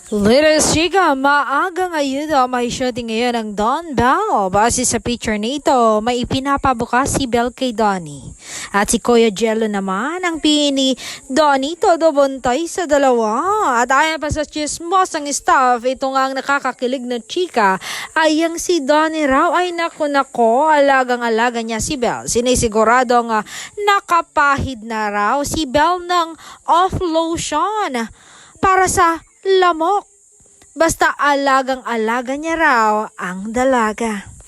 Latest chika, maaga ngayon may shooting ngayon ng Don Bell. Base sa picture nito, may ipinapabukas si Bell kay Donnie. At si Kuya Jello naman ang pini Donnie todo buntay sa dalawa. At ayon pa sa chismosang staff, ito nga ang nakakakilig na chika ay ang si Donnie raw ay nako, alagang-alaga niya si Bell. Sinisigurado nga nakapahid na raw si Bell ng off lotion para sa lamok. Basta alagang-alaga niya raw ang dalaga.